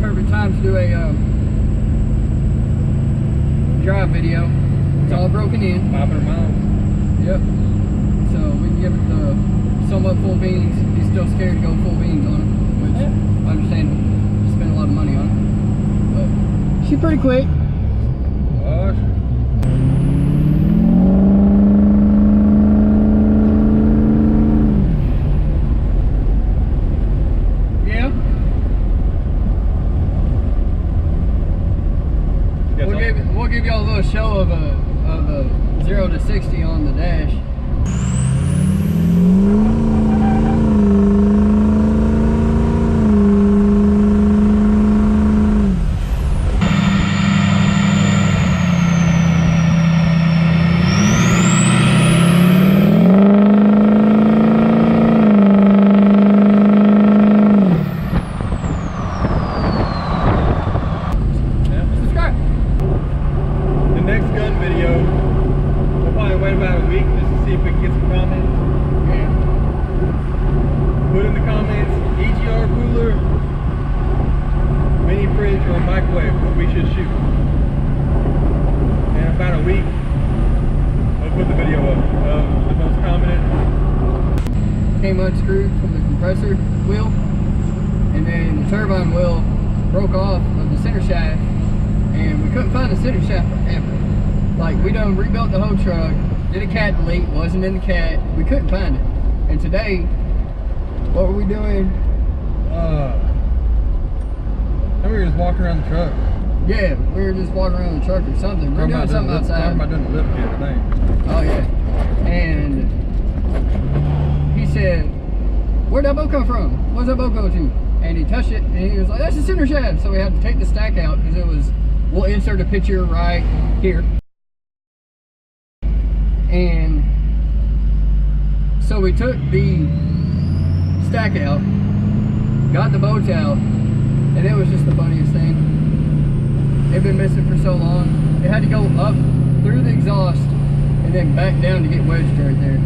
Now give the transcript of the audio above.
perfect time to do a drive video. It's all broken in. 500 miles. Yep. So we can give it the somewhat full beans. He's still scared to go full beans on it, which I understand. Spend a lot of money on it, but she's pretty quick. Gosh. Yeah. We'll give y'all a little show of a 0 to 60 on the dash. Put in the comments, EGR cooler, mini fridge, or microwave, what we should shoot. In about a week, I'll put the video up of the most commented. Came unscrewed from the compressor wheel, and then the turbine wheel broke off of the center shaft, and we couldn't find the center shaft forever. Like, we done rebuilt the whole truck, did a cat delete, wasn't in the cat, we couldn't find it. And today, what were we doing? We were just walking around the truck. Yeah, we were just walking around the truck or something. We were doing something outside. Talking about doing the lift kit today. Oh yeah. And he said, where'd that boat come from? What's that boat go to? And he touched it and he was like, that's the center shaft. So we had to take the stack out because it was, we'll insert a picture right here. And so we took the stack out, got the boat out, and it was just the funniest thing. It had been missing for so long. It had to go up through the exhaust and then back down to get wedged right there.